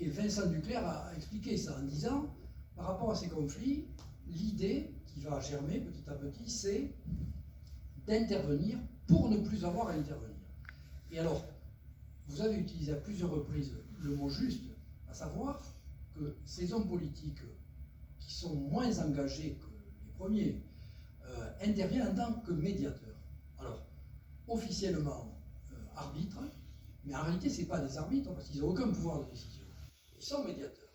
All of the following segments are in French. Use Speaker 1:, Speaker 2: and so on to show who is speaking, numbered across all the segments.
Speaker 1: Vincent Duclerc a expliqué ça en disant, par rapport à ces conflits, l'idée qui va germer petit à petit, c'est d'intervenir pour ne plus avoir à intervenir. Et alors, vous avez utilisé à plusieurs reprises le mot juste, à savoir que ces hommes politiques qui sont moins engagés que les premiers interviennent en tant que médiateurs. Alors, officiellement arbitres, mais en réalité, ce n'est pas des arbitres parce qu'ils n'ont aucun pouvoir de décision. Ils sont médiateurs.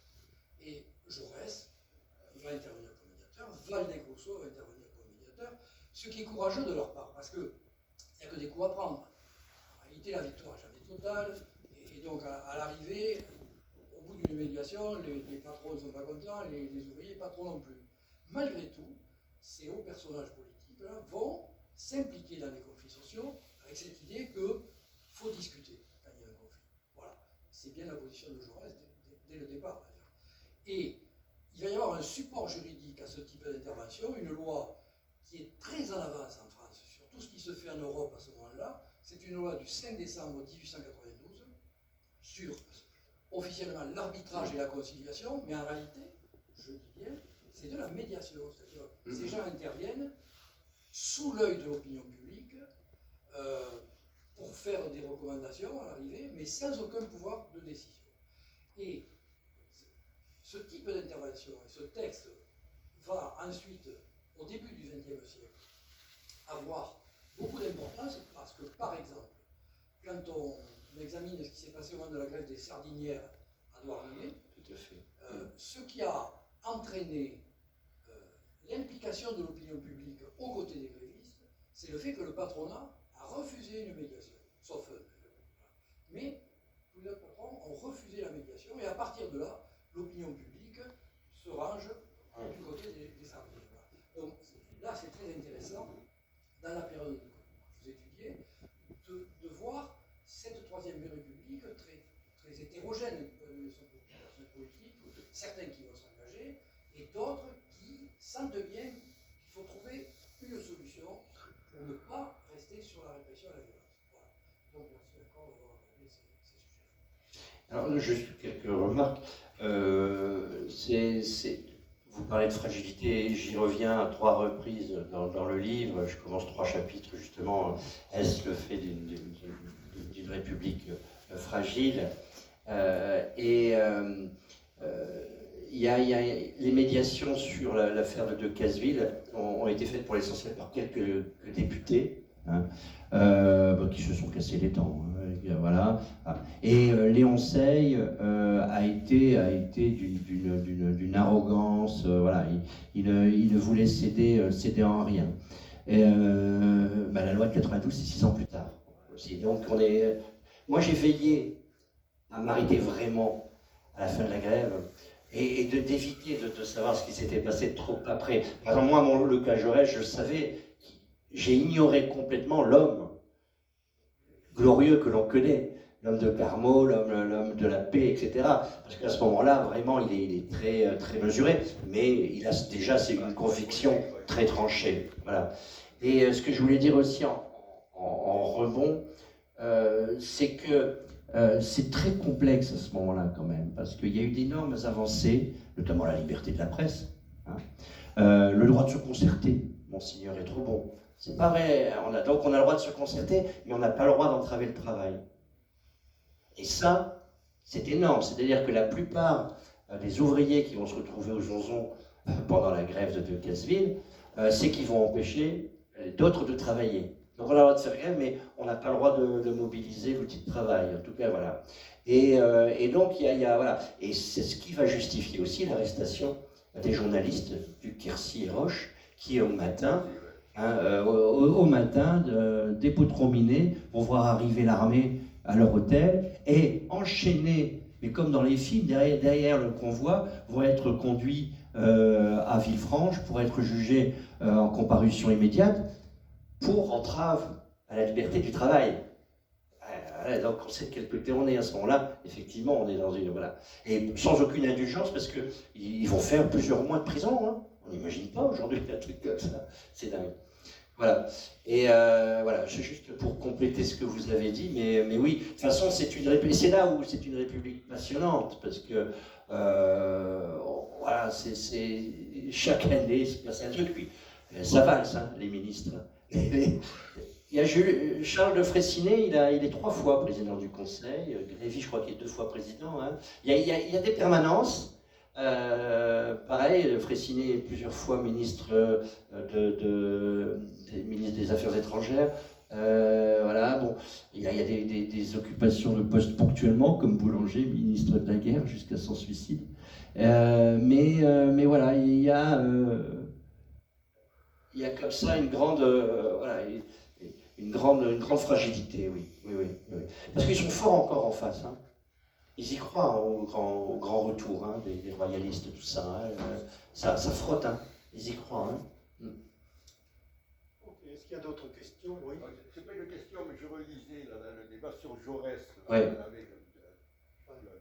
Speaker 1: Et Jaurès va intervenir comme médiateur, Waldeck-Rousseau va intervenir comme médiateur, ce qui est courageux de leur part, parce qu'il n'y a que des coups à prendre. En réalité, la victoire n'est jamais totale, et donc à l'arrivée, au bout d'une médiation, les patrons ne sont pas contents, les ouvriers, pas trop non plus. Malgré tout, ces hauts personnages politiques-là vont s'impliquer dans les conflits sociaux avec cette idée qu'il faut discuter quand il y a un conflit. Voilà, c'est bien la position de Jaurès dès le départ d'ailleurs. Et il va y avoir un support juridique à ce type d'intervention, une loi qui est très en avance en France sur tout ce qui se fait en Europe à ce moment-là. C'est une loi du 5 décembre 1892 sur officiellement l'arbitrage et la conciliation, mais en réalité, je dis bien, c'est de la médiation. C'est-à-dire que ces gens interviennent sous l'œil de l'opinion publique pour faire des recommandations à l'arrivée, mais sans aucun pouvoir de décision. Et ce type d'intervention et ce texte va ensuite, au début du XXe siècle, avoir beaucoup d'importance parce que, par exemple, quand on examine ce qui s'est passé au moment de la grève des sardinières à Douarnenez, ce qui a entraîné l'implication de l'opinion publique aux côtés des grévistes, c'est le fait que le patronat a refusé une médiation, sauf eux. Mais tous les autres patrons ont refusé la médiation et à partir de là, l'opinion publique se range du côté des sardiniers. Donc là, c'est très intéressant, dans la période que vous étudiez, de voir cette Troisième République très hétérogène de son politique, certains qui vont s'engager, et d'autres qui sentent bien qu'il faut trouver une solution pour ne pas rester sur la répression et la violence. Voilà. Donc merci encore d'avoir abordé ces sujets.
Speaker 2: Alors, juste quelques remarques. Vous parlez de fragilité, j'y reviens à 3 reprises dans le livre. Je commence 3 chapitres justement. Est-ce le fait d'une république fragile? Il y a les médiations sur l'affaire de Decazeville ont été faites pour l'essentiel par quelques députés qui se sont cassés les dents. Voilà. Et Léon Sey a été d'une arrogance. Voilà. Il ne voulait céder en rien. Et, la loi de 92, c'est 6 ans plus tard. Aussi. Donc moi j'ai veillé à m'arrêter vraiment à la fin de la grève et d'éviter de savoir ce qui s'était passé trop après. Par exemple, moi, le cas Jaurès, je savais, j'ai ignoré complètement l'homme glorieux que l'on connaît, l'homme de Carmaux, l'homme de la paix, etc. Parce qu'à ce moment-là, vraiment, il est très, très mesuré, mais il a déjà une conviction très tranchée. Voilà. Et ce que je voulais dire aussi en rebond, c'est que c'est très complexe à ce moment-là quand même, parce qu'il y a eu d'énormes avancées, notamment la liberté de la presse, le droit de se concerter, Monseigneur est trop bon. C'est pareil, donc on a le droit de se concerter, mais on n'a pas le droit d'entraver le travail. Et ça, c'est énorme, c'est-à-dire que la plupart des ouvriers qui vont se retrouver au Jonson pendant la grève de Decazeville, c'est qu'ils vont empêcher d'autres de travailler. Donc on a le droit de faire grève, mais on n'a pas le droit de mobiliser l'outil de travail, en tout cas, voilà. Et donc, voilà. Et c'est ce qui va justifier aussi l'arrestation des journalistes du Quercy et Roche, qui au matin, dépotrominés, vont voir arriver l'armée à leur hôtel, et enchaînés, mais comme dans les films, derrière le convoi, vont être conduits à Villefranche pour être jugés en comparution immédiate, pour entrave à la liberté du travail. Donc on sait de quel côté on est à ce moment-là. Effectivement, on est dans une... Voilà. Et sans aucune indulgence, parce qu'ils vont faire plusieurs mois de prison. Hein. On n'imagine pas aujourd'hui un truc comme ça. C'est dingue. Voilà. Et voilà, juste pour compléter ce que vous avez dit, mais oui, de toute façon, c'est là où c'est une république passionnante, parce que voilà, chaque année, il se passe un truc, puis ça valse, hein, les ministres. Il y a Charles de Freycinet, il est 3 fois président du Conseil, Grévy, je crois qu'il est 2 fois président. Hein. Il y a des permanences. Pareil, Freycinet est plusieurs fois ministre ministre des Affaires étrangères. Voilà, bon, il y a des occupations de poste ponctuellement, comme Boulanger, ministre de la Guerre, jusqu'à son suicide. Mais voilà, il y a comme ça une grande, voilà, une grande fragilité, oui. Parce qu'ils sont forts encore en face. Hein. Ils y croient, hein, au grand retour, hein, des royalistes, tout ça, hein, ça frotte, hein. Ils y croient. Hein.
Speaker 3: Okay. Est-ce qu'il y a d'autres questions? Oui.
Speaker 4: C'est pas une question, mais je relisais là, dans le débat sur Jaurès.
Speaker 2: Ouais.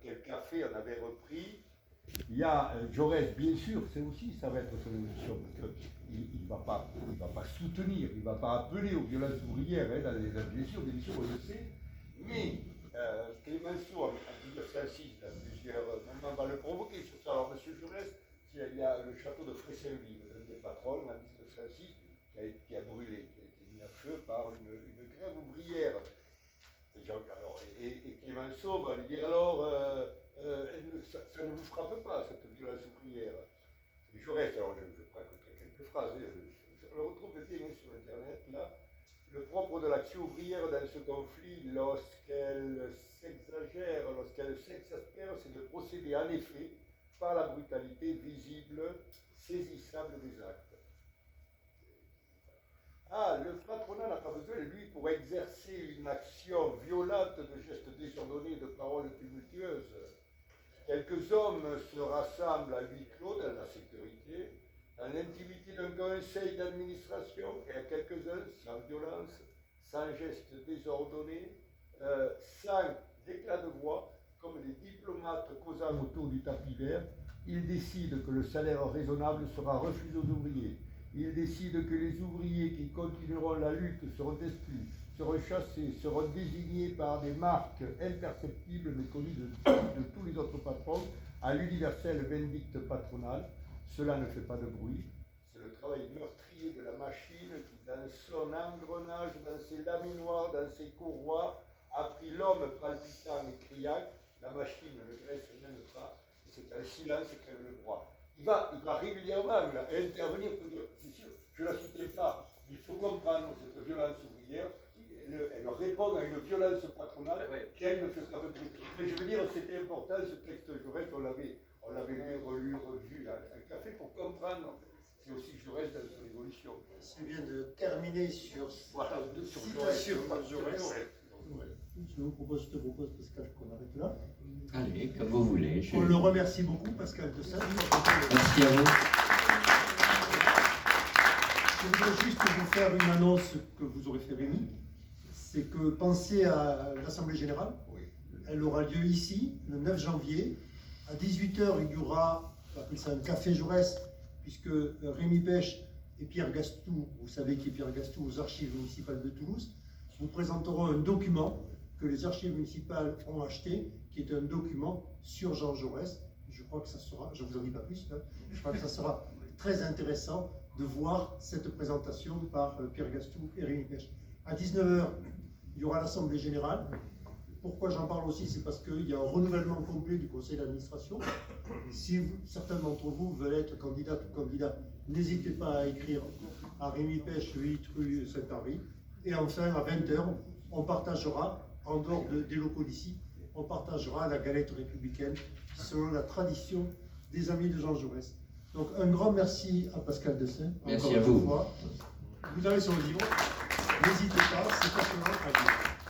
Speaker 4: Quel café on avait repris. Il y a Jaurès, bien sûr, c'est aussi, ça va être son évolution, parce qu'il ne va pas soutenir, il ne va pas appeler aux violences ouvrières, hein, dans les bien sûr, on le sait, mais Clémenceau, en 1906, dans plusieurs moments, va le provoquer sur ça. Alors, M. Jaurès, il y a le château de Fresselville, l'un des patrons, en 1906, qui a brûlé, qui a été mis à feu par une grève ouvrière. Et Clémenceau va lui dire alors, ça ne vous frappe pas, cette violence ouvrière. Et Jaurès, alors je prends quelques phrases, on le retrouve bien sur Internet, là. Le propre de l'action ouvrière dans ce conflit, lorsqu'elle s'exagère, lorsqu'elle s'exaspère, c'est de procéder en effet par la brutalité visible, saisissable des actes. Ah, le patronat n'a pas besoin, lui, pour exercer une action violente de gestes désordonnés, de paroles tumultueuses. Quelques hommes se rassemblent à huis clos dans la sécurité, dans l'intimité d'un conseil d'administration, et à quelques-uns, sans violence, sans gestes désordonnés, sans éclat de voix, comme des diplomates causant autour du tapis vert, ils décident que le salaire raisonnable sera refusé aux ouvriers. Ils décident que les ouvriers qui continueront la lutte seront exclus, seront chassés, seront désignés par des marques imperceptibles mais connues de tous les autres patrons à l'universel vindicte patronal. Cela ne fait pas de bruit. C'est le travail meurtrier de la machine qui, dans son engrenage, dans ses laminoirs, dans ses courroies, a pris l'homme palpitant et criant. La machine ne graisse même pas. C'est un silence qui crève le droit. Il va régulièrement intervenir pour dire, c'est sûr, je ne la soutiens pas, il faut comprendre cette violence ouvrière, elle répond à une violence patronale qu'elle ne fait pas de bruit. Mais je veux dire, c'était important ce texte Jaurès, on l'avait lu, relu, revu à un café pour comprendre. C'est aussi Jaurès dans son évolution.
Speaker 3: C'est bien de terminer sur
Speaker 4: Voilà,
Speaker 3: sur
Speaker 4: Jaurès.
Speaker 3: Je te propose, Pascal, qu'on arrête là.
Speaker 2: Allez, comme vous voulez.
Speaker 3: On le remercie beaucoup, Pascal de ça.
Speaker 2: Merci à vous.
Speaker 3: Je voudrais juste vous faire une annonce que vous aurez fait, Rémi. C'est que pensez à l'Assemblée Générale.
Speaker 4: Oui.
Speaker 3: Elle aura lieu ici, le 9 janvier. À 18 h, il y aura, on appelle ça un café Jaurès, puisque Rémi Pêche et Pierre Gastou, vous savez qui est Pierre Gastou, aux archives municipales de Toulouse, vous présenteront un document que les archives municipales ont acheté, qui est un document sur Jean Jaurès. Je crois que ça sera, je ne vous en dis pas plus, hein, je crois que ça sera très intéressant de voir cette présentation par Pierre Gastou et Rémi Pêche. À 19 h, il y aura l'Assemblée Générale. Pourquoi j'en parle aussi, c'est parce qu'il y a un renouvellement complet du conseil d'administration. Si certains d'entre vous veulent être candidat ou candidat, n'hésitez pas à écrire à Rémi Pêche, 8 rue Saint-Henri. Et enfin, à 20 h, on partagera, en dehors des locaux d'ici, on partagera la galette républicaine selon la tradition des amis de Jean Jaurès. Donc un grand merci à Pascal Dessay.
Speaker 2: Merci à vous.
Speaker 3: Vous avez son livre, n'hésitez pas, c'est passionnant à lire.